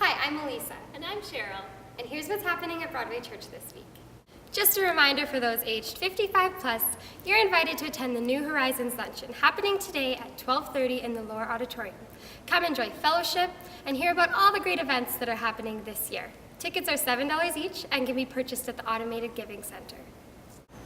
Hi, I'm Elisa, And I'm Cheryl. and here's what's happening at Broadway Church this week. Just a reminder for those aged 55 plus, you're invited to attend the New Horizons Luncheon happening today at 12:30 in the Lower Auditorium. Come enjoy fellowship and hear about all the great events that are happening this year. Tickets are $7 each and can be purchased at the Automated Giving Center.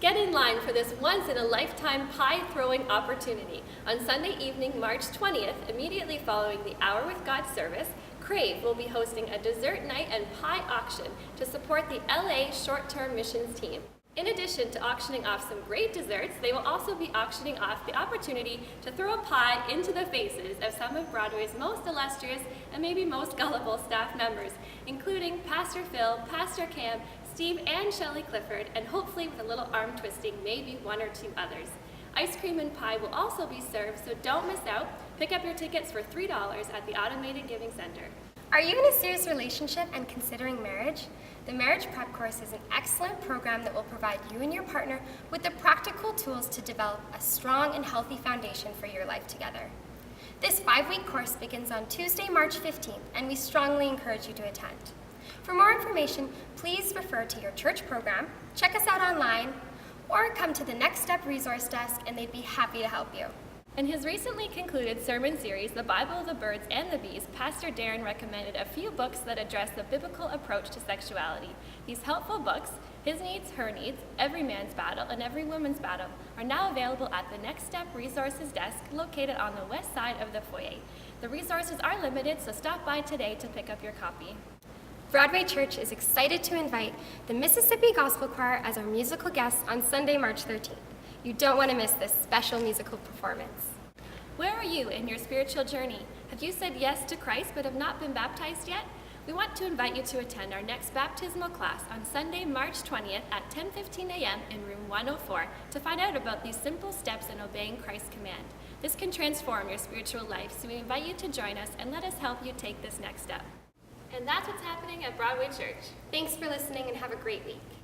Get in line for this once-in-a-lifetime pie-throwing opportunity. On Sunday evening, March 20th, immediately following the Hour with God service, Crave will be hosting a dessert night and pie auction to support the LA Short-Term Missions team. In addition to auctioning off some great desserts, they will also be auctioning off the opportunity to throw a pie into the faces of some of Broadway's most illustrious and maybe most gullible staff members, including Pastor Phil, Pastor Cam, Steve and Shelley Clifford, and hopefully with a little arm twisting, maybe one or two others. Ice cream and pie will also be served, so don't miss out. Pick up your tickets for $3 at the Automated Giving Center. Are you in a serious relationship and considering marriage? The Marriage Prep Course is an excellent program that will provide you and your partner with the practical tools to develop a strong and healthy foundation for your life together. This 5-week course begins on Tuesday, March 15th, and we strongly encourage you to attend. For more information, please refer to your church program, check us out online, or come to the Next Step resource desk and they'd be happy to help you. In his recently concluded sermon series, The Bible, the Birds, and the Bees, Pastor Darren recommended a few books that address the biblical approach to sexuality. These helpful books, His Needs, Her Needs, Every Man's Battle, and Every Woman's Battle, are now available at the Next Step resources desk located on the west side of the foyer. The resources are limited, so stop by today to pick up your copy. Broadway Church is excited to invite the Mississippi Gospel Choir as our musical guests on Sunday, March 13th. You don't want to miss this special musical performance. Where are you in your spiritual journey? Have you said yes to Christ but have not been baptized yet? We want to invite you to attend our next baptismal class on Sunday, March 20th at 10:15 a.m. in room 104 to find out about these simple steps in obeying Christ's command. This can transform your spiritual life, so we invite you to join us and let us help you take this next step. And that's what's happening at Broadway Church. Thanks for listening and have a great week.